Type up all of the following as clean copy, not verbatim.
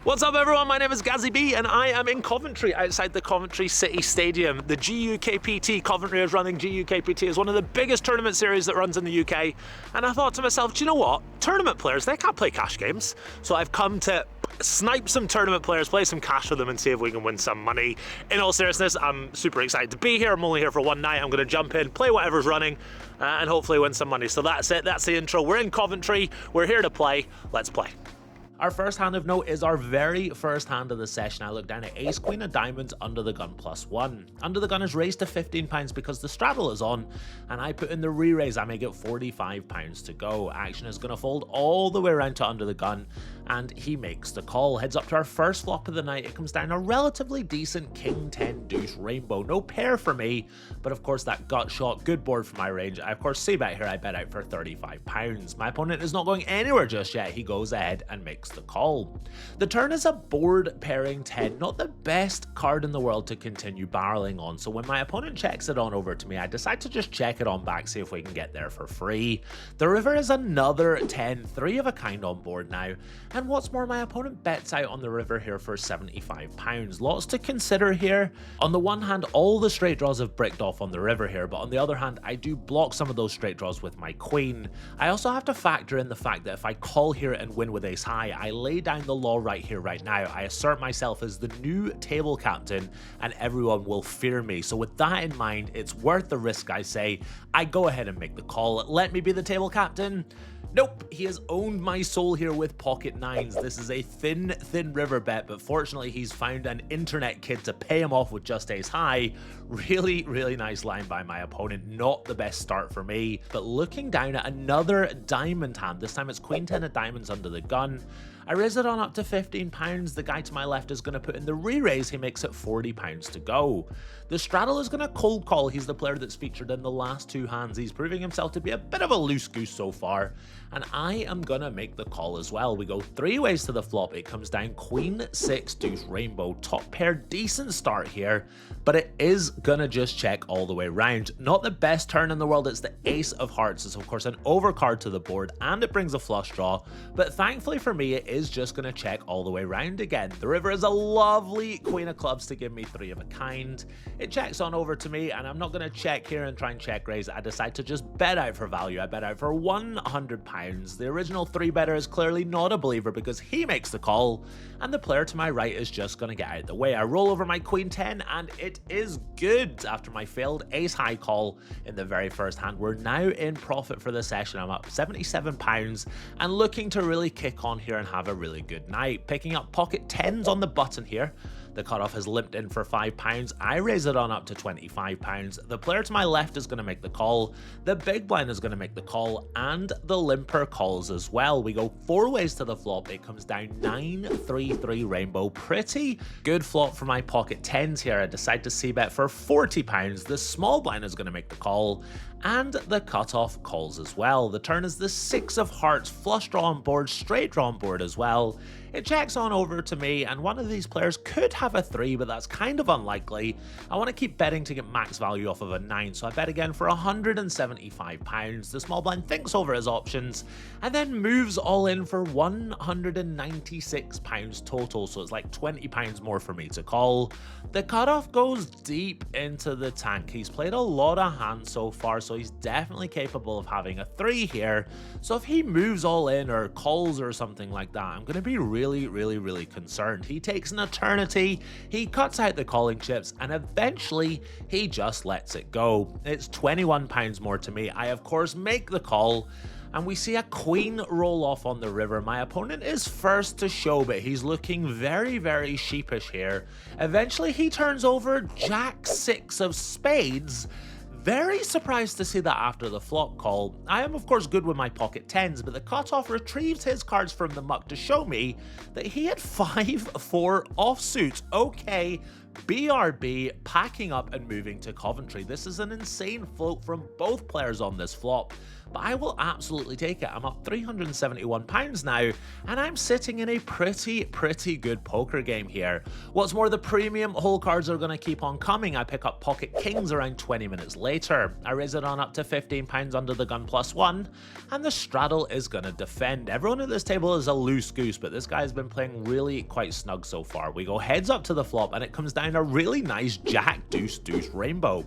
What's up everyone, my name is Gazzy B and I am in Coventry outside the Coventry City Stadium. The GUKPT, Coventry is running GUKPT, is one of the biggest tournament series that runs in the UK, and I thought to myself, do you know what? Tournament players, they can't play cash games. So I've come to snipe some tournament players, play some cash for them and see if we can win some money. In all seriousness, I'm super excited to be here. I'm only here for one night. I'm going to jump in, play whatever's running, and hopefully win some money. So that's it, that's the intro. We're in Coventry, we're here to play, let's play. Our first hand of note is our very first hand of the session. I look down at ace queen of diamonds under the gun +1. Under the gun is raised to £15 because the straddle is on, and I put in the re-raise. I make it £45 to go. Action is going to fold all the way around to under the gun, and he makes the call. Heads up to our first flop of the night. It comes down a relatively decent king 10 deuce rainbow. No pair for me, but of course that gut shot, good board for my range. I of course see bet here. I bet out for £35. My opponent is not going anywhere just yet. He goes ahead and makes the call. The turn is a board pairing 10, not the best card in the world to continue barreling on, so when my opponent checks it on over to me, I decide to just check it on back, see if we can get there for free. The river is another 10, 3 of a kind on board now, and what's more, my opponent bets out on the river here for £75. Lots to consider here. On the one hand, all the straight draws have bricked off on the river here, but on the other hand, I do block some of those straight draws with my queen. I also have to factor in the fact that if I call here and win with ace high, I lay down the law right here, right now. I assert myself as the new table captain and everyone will fear me. So with that in mind, it's worth the risk, I say. I go ahead and make the call. Let me be the table captain. Nope, he has owned my soul here with pocket nines. This is a thin river bet, but fortunately he's found an internet kid to pay him off with just ace high. Really nice line by my opponent. Not the best start for me, but looking down at another diamond hand. This time it's queen 10 of diamonds under the gun. I raise it on up to £15. The guy to my left is going to put in the re-raise. He makes it £40 to go. The straddle is going to cold call. He's the player that's featured in the last two hands. He's proving himself to be a bit of a loose goose so far, and I am going to make the call as well. We go three ways to the flop. It comes down queen 6 deuce rainbow. Top pair, decent start here, but it is going to just check all the way round. Not the best turn in the world. It's the ace of hearts. It's of course an overcard to the board, and it brings a flush draw, but thankfully for me, it is just going to check all the way round again. The river is a lovely queen of clubs to give me 3 of a kind. It checks on over to me, and I'm not going to check here and try and check raise. I decide to just bet out for value. I bet out for £100. The original 3-better is clearly not a believer because he makes the call, and the player to my right is just going to get out of the way. I roll over my queen 10, and it is good. After my failed ace high call in the very first hand, we're now in profit for the session. I'm up £77 and looking to really kick on here and have a really good night. Picking up pocket 10s on the button here. The cutoff has limped in for £5. I raise it on up to £25. The player to my left is going to make the call. The big blind is going to make the call, and the limper calls as well. We go 4 ways to the flop. It comes down 9-3-3 rainbow. Pretty good flop for my pocket 10s here. I decide to c-bet for £40. The small blind is going to make the call, and the cutoff calls as well. The turn is the 6 of hearts, flush draw on board, straight draw on board as well. It checks on over to me, and one of these players could have a 3, but that's kind of unlikely. I want to keep betting to get max value off of a 9, so I bet again for £175. The small blind thinks over his options and then moves all in for £196 total, so it's like £20 more for me to call. The cutoff goes deep into the tank. He's played a lot of hands so far, so he's definitely capable of having a 3 here. So if he moves all in or calls or something like that, I'm going to be really concerned. He takes an eternity, he cuts out the calling chips, and eventually he just lets it go. It's £21 more to me. I of course make the call, and we see a queen roll off on the river. My opponent is first to show, but he's looking very sheepish here. Eventually he turns over jack 6 of spades. Very surprised to see that after the flop call. I am of course good with my pocket 10s, but the cutoff retrieves his cards from the muck to show me that he had 5-4 offsuit. Okay, BRB packing up and moving to Coventry. This is an insane float from both players on this flop, but I will absolutely take it. I'm up £371 now, and I'm sitting in a pretty good poker game here. What's more, the premium hole cards are going to keep on coming. I pick up pocket kings around 20 minutes later. I raise it on up to £15 under the gun +1, and the straddle is going to defend. Everyone at this table is a loose goose, but this guy's been playing really quite snug so far. We go heads up to the flop, and it comes down a really nice jack deuce deuce rainbow.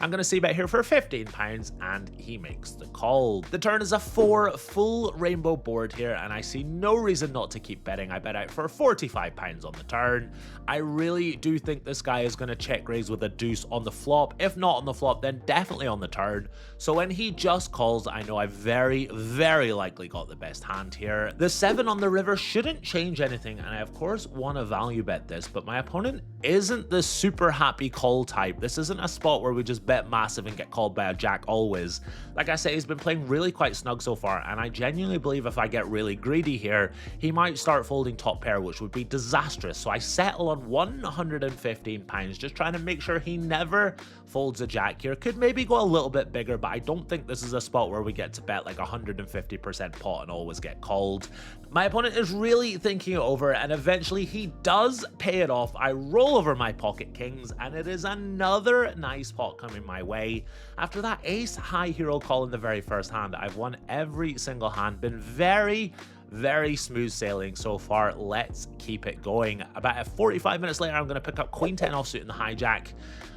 I'm going to c-bet here for £15, and he makes the call. The turn is a 4 full rainbow board here, and I see no reason not to keep betting. I bet out for £45 on the turn. I really do think this guy is going to check raise with a deuce on the flop. If not on the flop, then definitely on the turn. So when he just calls, I know I've very likely got the best hand here. The 7 on the river shouldn't change anything, and I of course want to value bet this, but my opponent isn't the super happy call type. This isn't a spot where we just bet massive and get called by a jack always. Like I say, he's been playing really quite snug so far, and I genuinely believe if I get really greedy here, he might start folding top pair, which would be disastrous. So I settle on £115, just trying to make sure he never folds a jack here. Could maybe go a little bit bigger, but I don't think this is a spot where we get to bet like 150% pot and always get called. My opponent is really thinking it over, and eventually he does pay it off. I roll over my pocket kings, and it is another nice pot coming my way. After that ace high hero call in the very first hand, I've won every single hand. Been very smooth sailing so far. Let's keep it going. About 45 minutes later, I'm going to pick up queen 10 offsuit in the hijack.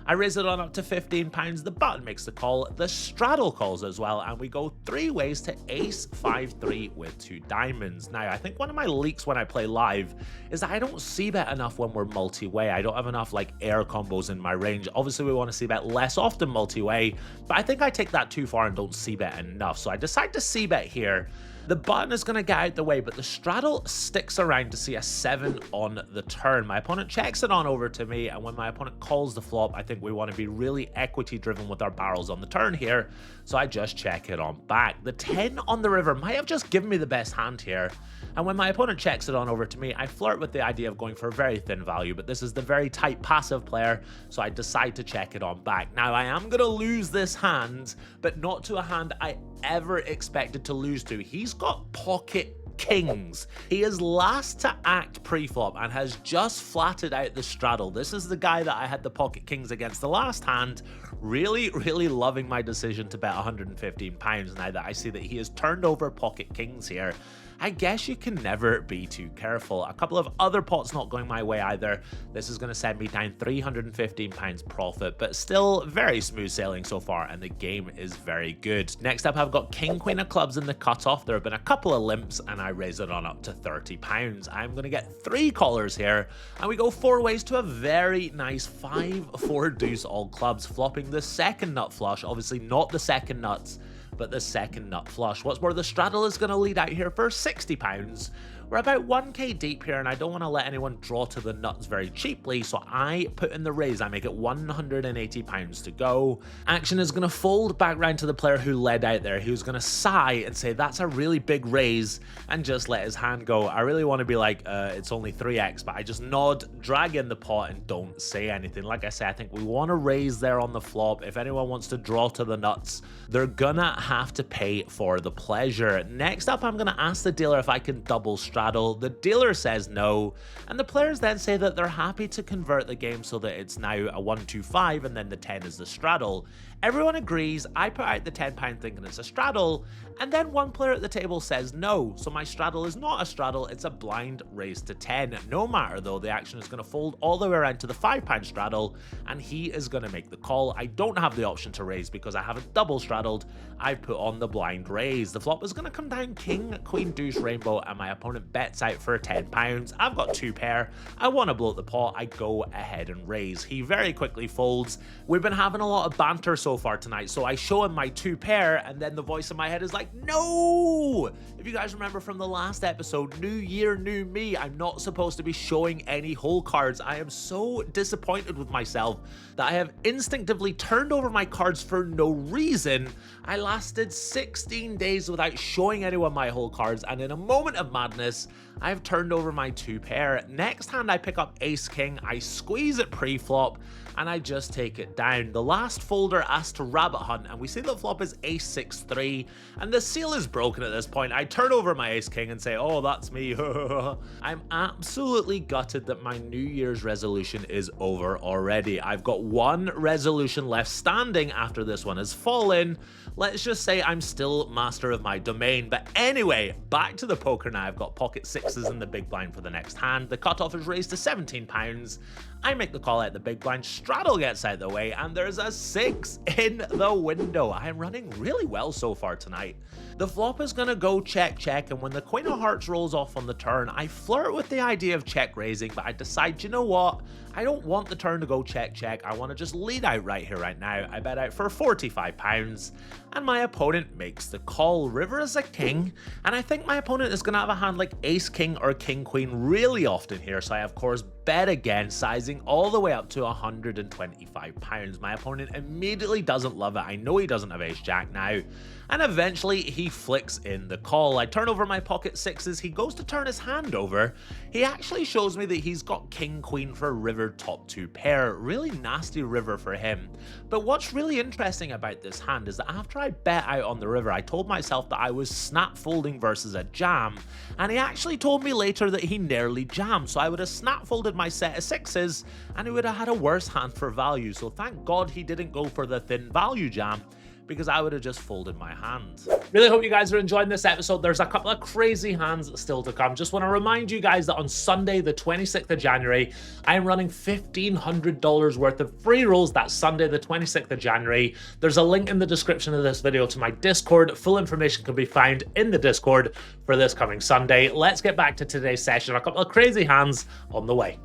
I raise it on up to £15. The button makes the call. The straddle calls as well, and we go 3 ways to ace 5-3 with 2 diamonds. Now, I think one of my leaks when I play live is that I don't c-bet enough when we're multi-way. I don't have enough like air combos in my range. Obviously, we want to c-bet less often multi-way, but I think I take that too far and don't c-bet enough. So I decide to c-bet here. The button is going to get out the way, but the straddle sticks around to see a 7 on the turn. My opponent checks it on over to me, and when my opponent calls the flop, I think we want to be really equity driven with our barrels on the turn here, so I just check it on back. The 10 on the river might have just given me the best hand here, and when my opponent checks it on over to me, I flirt with the idea of going for a very thin value, but this is the very tight passive player, so I decide to check it on back. Now, I am going to lose this hand, but not to a hand I ever expected to lose to. He's got pocket kings. He is last to act pre-flop and has just flatted out the straddle. This is the guy that I had the pocket kings against the last hand. Really loving my decision to bet £115 now that I see that he has turned over pocket kings here. I guess you can never be too careful. A couple of other pots not going my way either. This is going to send me down £315 profit, but still very smooth sailing so far, and the game is very good. Next up, I've got king queen of clubs in the cutoff. There have been a couple of limps, and I raise it on up to £30. I'm going to get 3 callers here, and we go 4 ways to a very nice 5-4 deuce all clubs, flopping the second nut flush. Obviously not the second nuts, but the second nut flush. What's more, the straddle is going to lead out here for £60. We're about 1k deep here, and I don't want to let anyone draw to the nuts very cheaply, so I put in the raise. I make it £180 to go. Action is going to fold back round to the player who led out there. He was going to sigh and say, that's a really big raise, and just let his hand go. I really want to be like, it's only 3x, but I just nod, drag in the pot, and don't say anything. Like I say, I think we want to raise there on the flop. If anyone wants to draw to the nuts, they're gonna have to pay for the pleasure. Next up, I'm gonna ask the dealer if I can double straddle. The dealer says no, and the players then say that they're happy to convert the game so that it's now a 1-2-5 and then the 10 is the straddle. Everyone agrees. I put out the £10 thinking it's a straddle, and then one player at the table says no, so my straddle is not a straddle, it's a blind raise to 10. No matter though, the action is going to fold all the way around to the £5 straddle, and he is going to make the call. I don't have the option to raise because I haven't double straddled. I've put on the blind raise. The flop is going to come down king, queen, deuce, rainbow, and my opponent bets out for £10. I've got 2 pair. I want to blow up the pot. I go ahead and raise. He very quickly folds. We've been having a lot of banter so far tonight, so I show him my 2 pair, and then the voice in my head is like, like, no! If you guys remember from the last episode, new year, new me, I'm not supposed to be showing any hole cards. I am so disappointed with myself that I have instinctively turned over my cards for no reason. I lasted 16 days without showing anyone my hole cards, and in a moment of madness, I've turned over my 2 pair. Next hand I pick up ace king, I squeeze it pre-flop, and I just take it down. The last folder asked to rabbit hunt, and we see the flop is ace 6-3, and the seal is broken at this point. I turn over my ace king and say, oh, that's me. I'm absolutely gutted that my New Year's resolution is over already. I've got one resolution left standing after this one has fallen. Let's just say I'm still master of my domain. But anyway, back to the poker now. I've got pocket sixes in the big blind for the next hand. The cutoff is raised to £17. I make the call out the big blind, straddle gets out of the way, and there's a 6 in the window. I am running really well so far tonight. The flop is gonna go check, check, and when the queen of hearts rolls off on the turn, I flirt with the idea of check raising, but I decide, you know what? I don't want the turn to go check, check. I want to just lead out right here, right now. I bet out for £45, and my opponent makes the call. River is a king, and I think my opponent is going to have a hand like ace king or king queen really often here, so I of course bet again, sizing all the way up to £125. My opponent immediately doesn't love it. I know he doesn't have ace jack now, and eventually he flicks in the call. I turn over my pocket sixes. He goes to turn his hand over. He actually shows me that he's got king queen for river top 2 pair. Really nasty river for him. But what's really interesting about this hand is that after I bet out on the river, I told myself that I was snap folding versus a jam, and he actually told me later that he nearly jammed, so I would have snap folded my set of sixes and he would have had a worse hand for value. So thank God he didn't go for the thin value jam, because I would have just folded my hand. Really hope you guys are enjoying this episode. There's a couple of crazy hands still to come. Just want to remind you guys that on Sunday, the 26th of January, I am running $1,500 worth of free rolls. That's Sunday, the 26th of January. There's a link in the description of this video to my Discord. Full information can be found in the Discord for this coming Sunday. Let's get back to today's session. A couple of crazy hands on the way.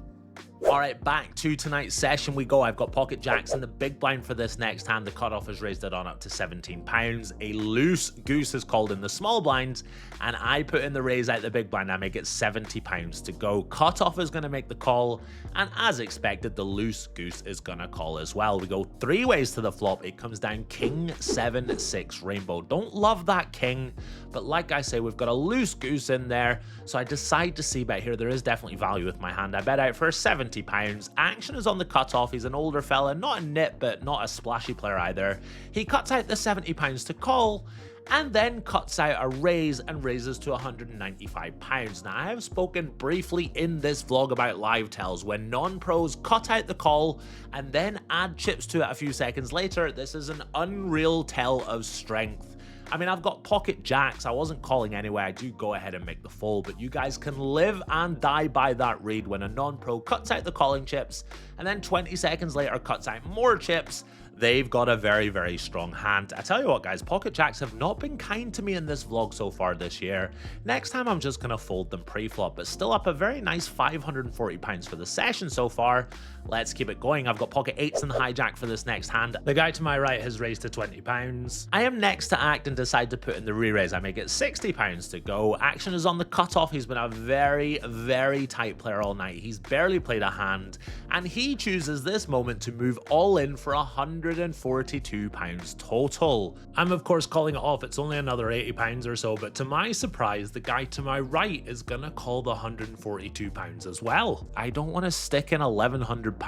All right, back to tonight's session we go. I've got pocket jacks in the big blind for this next hand. The cutoff is raised it on up to £17. A loose goose is called in the small blind, and I put in the raise out the big blind. I make it £70 to go. Cutoff is going to make the call, and as expected, the loose goose is going to call as well. We go 3 ways to the flop. It comes down king 7-6 rainbow. Don't love that king, but like I say, we've got a loose goose in there, so I decide to see bet here. There is definitely value with my hand. I bet out for £70. Action is on the cutoff. He's an older fella, not a nit, but not a splashy player either. He cuts out the £70 to call, and then cuts out a raise and raises to £195. Now, I have spoken briefly in this vlog about live tells. When non-pros cut out the call and then add chips to it a few seconds later, this is an unreal tell of strength. I mean, I've got pocket jacks. I wasn't calling anyway. I do go ahead and make the fold, but you guys can live and die by that read when a non-pro cuts out the calling chips and then 20 seconds later cuts out more chips. They've got a very, very strong hand. I tell you what, guys, pocket jacks have not been kind to me in this vlog so far this year. Next time, I'm just going to fold them pre-flop, but still up a very nice £540 for the session so far. Let's keep it going. I've got pocket eights and hijack for this next hand. The guy to my right has raised to £20. I am next to act and decide to put in the re-raise. I make it £60 to go. Action is on the cutoff. He's been a very, very tight player all night. He's barely played a hand, and he chooses this moment to move all in for £142 total. I'm of course calling it off. It's only another £80 or so, but to my surprise, the guy to my right is gonna call the £142 as well. I don't want to stick in £1,100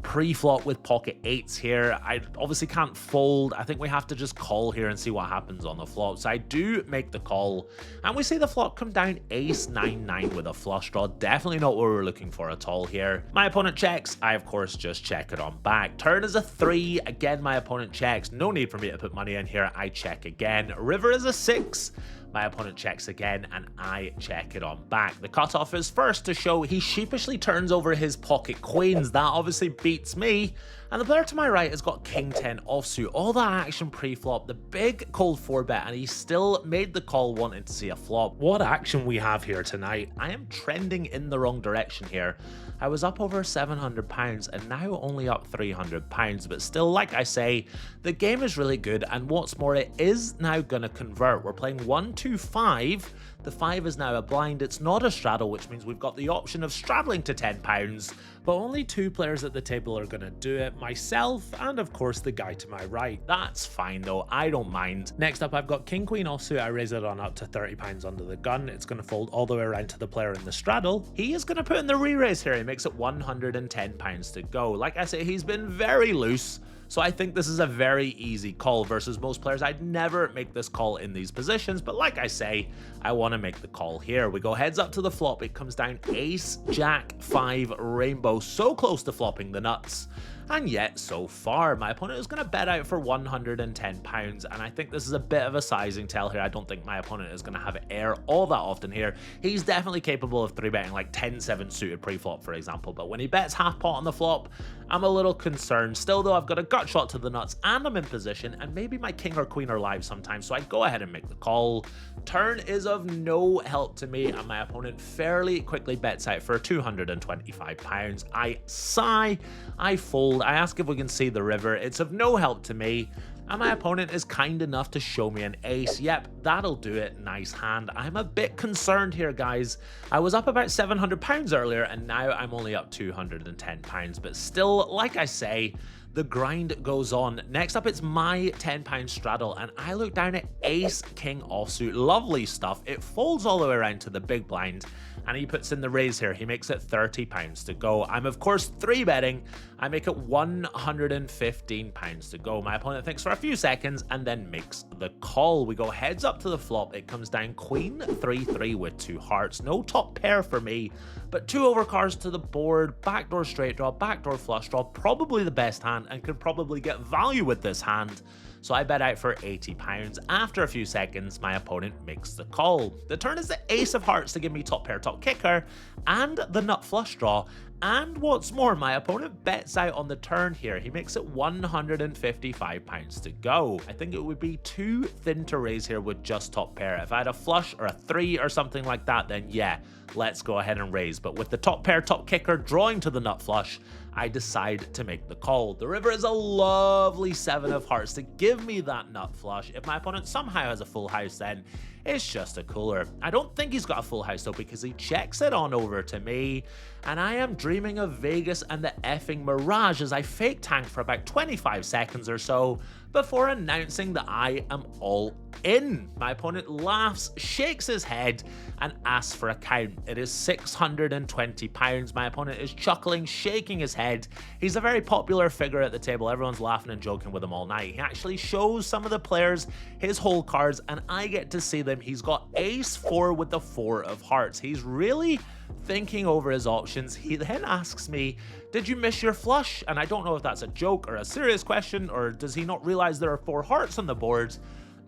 pre-flop with pocket eights here. I obviously can't fold. I think we have to just call here and see what happens on the flop. So I do make the call, and we see the flop come down ace 9-9 with a flush draw. Definitely not what we're looking for at all here. My opponent checks. I of course just check it on back. Turn is a 3. Again, my opponent checks. No need for me to put money in here. I check again. River is a 6. My opponent checks again, and I check it on back. The cutoff is first to show he sheepishly turns over his pocket queens. That obviously beats me. And the player to my right has got king 10 offsuit. All that action pre-flop, the big cold 4-bet, and he still made the call wanting to see a flop. What action we have here tonight. I am trending in the wrong direction here. I was up over £700 and now only up £300, but still, like I say, the game is really good, and what's more, it is now going to convert. We're playing 1-2-5. The 5 is now a blind. It's not a straddle, which means we've got the option of straddling to £10, but only 2 players at the table are going to do it, myself and of course the guy to my right. That's fine though, I don't mind. Next up, I've got king queen offsuit. I raise it on up to £30 under the gun. It's going to fold all the way around to the player in the straddle. He is going to put in the re-raise here. He makes it £110 to go. Like I say, he's been very loose, so I think this is a very easy call versus most players. I'd never make this call in these positions, but like I say, I want to make the call here. We go heads up to the flop. It comes down ace, jack, 5, rainbow, so close to flopping the nuts. And yet, so far, my opponent is going to bet out for £110, and I think this is a bit of a sizing tell here. I don't think my opponent is going to have air all that often here. He's definitely capable of 3-betting like 10-7 suited pre-flop, for example, but when he bets half pot on the flop, I'm a little concerned. Still though, I've got a gut shot to the nuts, and I'm in position, and maybe my king or queen are live sometimes, so I go ahead and make the call. Turn is of no help to me, and my opponent fairly quickly bets out for £225. I sigh, I fold, I ask if we can see the river. It's of no help to me, and my opponent is kind enough to show me an ace. Yep, that'll do it. Nice hand. I'm a bit concerned here, guys. I was up about £700 earlier, and now I'm only up £210, but still, like I say, the grind goes on. Next up, it's my £10 straddle, and I look down at ace king offsuit. Lovely stuff. It folds all the way around to the big blind, and he puts in the raise here. He makes it £30 to go. I'm of course 3-betting. I make it £115 to go. My opponent thinks for a few seconds and then makes the call. We go heads up to the flop. It comes down queen 3-3 with 2 hearts. No top pair for me, but 2 overcards to the board, backdoor straight draw, backdoor flush draw, probably the best hand, and could probably get value with this hand. So I bet out for £80. After a few seconds, my opponent makes the call. The turn is the ace of hearts to give me top pair, top kicker, and the nut flush draw. And what's more, my opponent bets out on the turn here. He makes it £155 to go. I think it would be too thin to raise here with just top pair. If I had a flush or a 3 or something like that, then yeah, let's go ahead and raise. But with the top pair, top kicker drawing to the nut flush, I decide to make the call. The river is a lovely 7 of hearts to give me that nut flush. If my opponent somehow has a full house, then it's just a cooler. I don't think he's got a full house though, because he checks it on over to me, and I am dreaming of Vegas and the effing Mirage as I fake tank for about 25 seconds or so before announcing that I am all in. My opponent laughs, shakes his head, and asks for a count. It is £620. My opponent is chuckling, shaking his head. He's a very popular figure at the table. Everyone's laughing and joking with him all night. He actually shows some of the players his whole cards, and I get to see them. He's got ace 4 with the 4 of hearts. He's really thinking over his options. He then asks me, did you miss your flush? And I don't know if that's a joke or a serious question, or does he not realize there are 4 hearts on the board?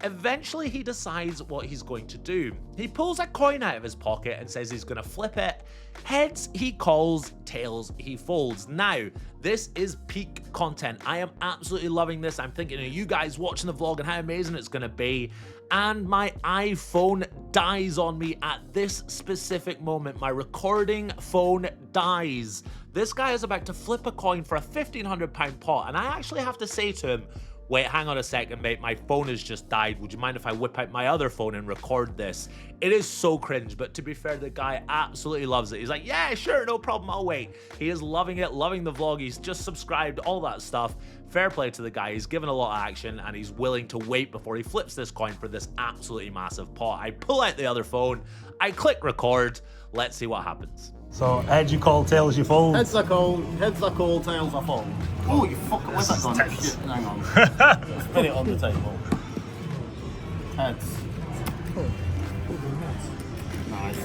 Eventually, he decides what he's going to do. He pulls a coin out of his pocket and says he's going to flip it. Heads, he calls. Tails, he folds. Now, this is peak content. I am absolutely loving this. I'm thinking of you guys watching the vlog and how amazing it's going to be. And my iPhone dies on me at this specific moment. My recording phone dies. This guy is about to flip a coin for a £1,500 pot, and I actually have to say to him, wait, hang on a second, mate, my phone has just died. Would you mind if I whip out my other phone and record this? It is so cringe, but to be fair, the guy absolutely loves it. He's like, yeah, sure, no problem, I'll wait. He is loving it, loving the vlog. He's just subscribed, all that stuff. Fair play to the guy. He's given a lot of action, and he's willing to wait before he flips this coin for this absolutely massive pot. I pull out the other phone, I click record. Let's see what happens. So, heads you call, tails you fold? Heads I call, tails I fold. Oh, you fucking where's that gone? Shit, hang on. Spin it on the table. Heads. Nice.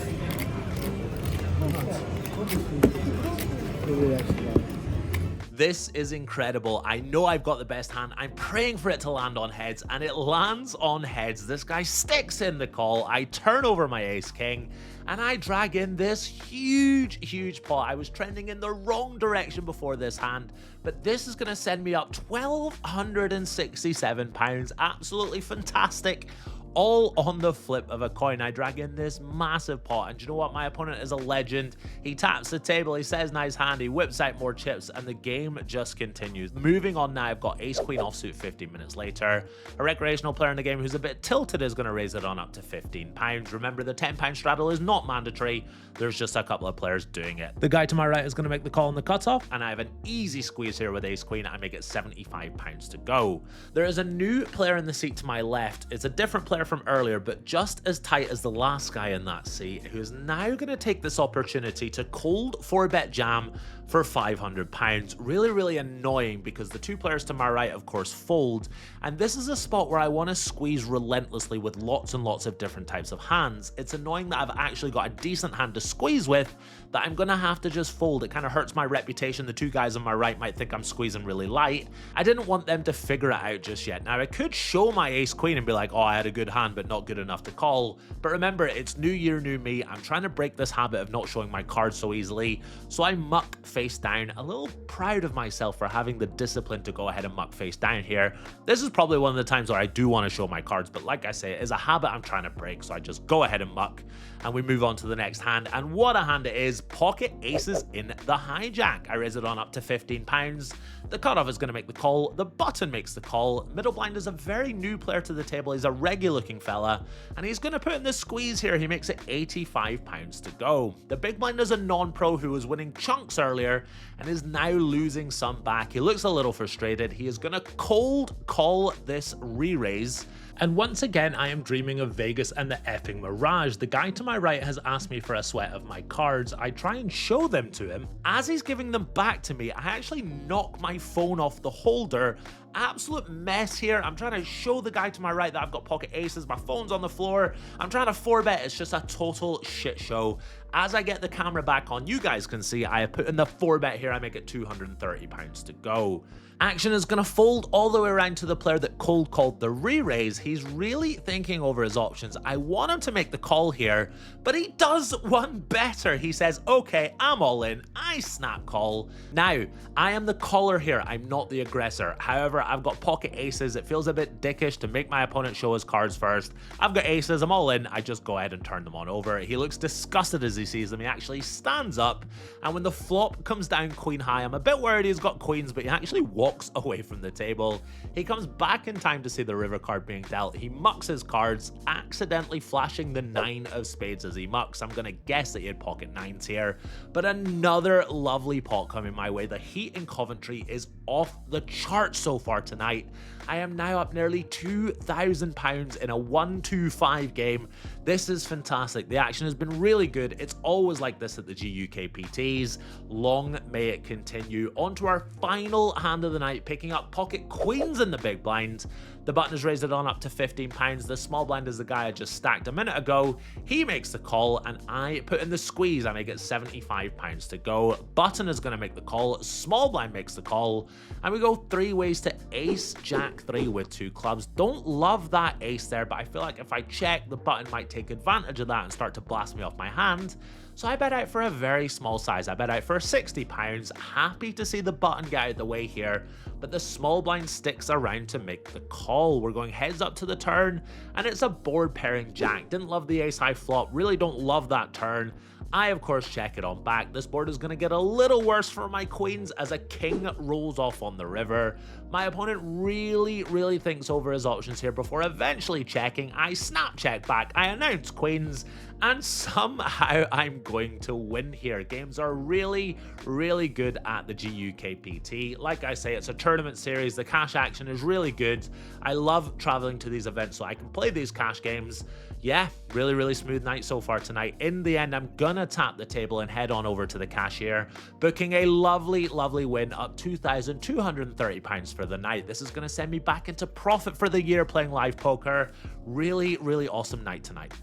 This is incredible. I know I've got the best hand. I'm praying for it to land on heads, and it lands on heads. This guy sticks in the call. I turn over my ace king, and I drag in this huge pot. I was trending in the wrong direction before this hand, but this is going to send me up £1,267. Absolutely fantastic. All on the flip of a coin. I drag in this massive pot, and do you know what? My opponent is a legend. He taps the table, he says nice hand, he whips out more chips, and the game just continues. Moving on now, I've got ace queen offsuit 15 minutes later. A recreational player in the game who's a bit tilted is going to raise it on up to £15. Remember, the £10 straddle is not mandatory. There's just a couple of players doing it. The guy to my right is going to make the call on the cutoff, and I have an easy squeeze here with ace queen. I make it £75 to go. There is a new player in the seat to my left. It's a different player from earlier, but just as tight as the last guy in that seat, who's now going to take this opportunity to cold 4-bet jam for £500. Really annoying, because the two players to my right of course fold, and this is a spot where I want to squeeze relentlessly with lots and lots of different types of hands. It's annoying that I've actually got a decent hand to squeeze with that I'm gonna have to just fold. It kind of hurts my reputation. The two guys on my right might think I'm squeezing really light. I didn't want them to figure it out just yet. Now I could show my ace queen and be like, oh, I had a good hand but not good enough to call, but remember, it's new year, new me. I'm trying to break this habit of not showing my cards so easily, so I muck face down. A little proud of myself for having the discipline to go ahead and muck face down here. This is probably one of the times where I do want to show my cards, but like I say, it is a habit I'm trying to break, so I just go ahead and muck, and we move on to the next hand. And what a hand it is. Pocket aces in the hijack. I raise it on up to £15. The cutoff is going to make the call. The button makes the call. Middle blind is a very new player to the table. He's a regular looking fella, and he's going to put in the squeeze here. He makes it £85 to go. The big blind is a non-pro who was winning chunks earlier and is now losing some back. He looks a little frustrated. He is going to cold call this re-raise. And once again, I am dreaming of Vegas and the epping mirage. The guy to my right has asked me for a sweat of my cards. I try and show them to him. As he's giving them back to me, I actually knock my phone off the holder. Absolute mess here. I'm trying to show the guy to my right that I've got pocket aces. My phone's on the floor. I'm trying to 4-bet. It's just a total shit show. As I get the camera back on, you guys can see I have put in the 4-bet here. I make it £230 to go. Action is going to fold all the way around to the player that cold called the re-raise. He's really thinking over his options. I want him to make the call here, but he does one better. He says, okay, I'm all in. I snap call. Now, I am the caller here. I'm not the aggressor. However, I've got pocket aces. It feels a bit dickish to make my opponent show his cards first. I've got aces. I'm all in. I just go ahead and turn them on over. He looks disgusted as he sees them. He actually stands up, and when the flop comes down queen high, I'm a bit worried he's got queens, but he actually walks away from the table. He comes back in time to see the river card being dealt. He mucks his cards, accidentally flashing the 9 of spades as he mucks. I'm gonna guess that he had pocket 9s here, but another lovely pot coming my way. The heat in Coventry is off the charts so far tonight. I am now up nearly £2,000 in a 1-2-5 game. This is fantastic. The action has been really good. It's always like this at the GUKPTs. Long may it continue. On to our final hand of the night, picking up pocket queens in the big blind. The button is raised it on up to £15. The small blind is the guy I just stacked a minute ago. He makes the call, and I put in the squeeze. I make it £75 to go. Button is going to make the call. Small blind makes the call, and we go 3 ways to ace jack 3 with 2 clubs. Don't love that ace there, but I feel like if I check, the button might take advantage of that and start to blast me off my hand. So I bet out for a very small size. I bet out for £60. Happy to see the button get out of the way here, but the small blind sticks around to make the call. We're going heads up to the turn, and it's a board pairing jack. Didn't love the ace high flop. Really don't love that turn. I, of course, check it on back. This board is going to get a little worse for my queens as a king rolls off on the river. My opponent really thinks over his options here before eventually checking. I snap check back. I announce queens, and somehow I'm going to win here. Games are really good at the GUKPT. Like I say, it's a tournament series. The cash action is really good. I love traveling to these events so I can play these cash games. Yeah, really smooth night so far tonight. In the end, I'm gonna tap the table and head on over to the cashier, booking a lovely win, up £2,230 for the night. This is gonna send me back into profit for the year playing live poker. Really awesome night tonight.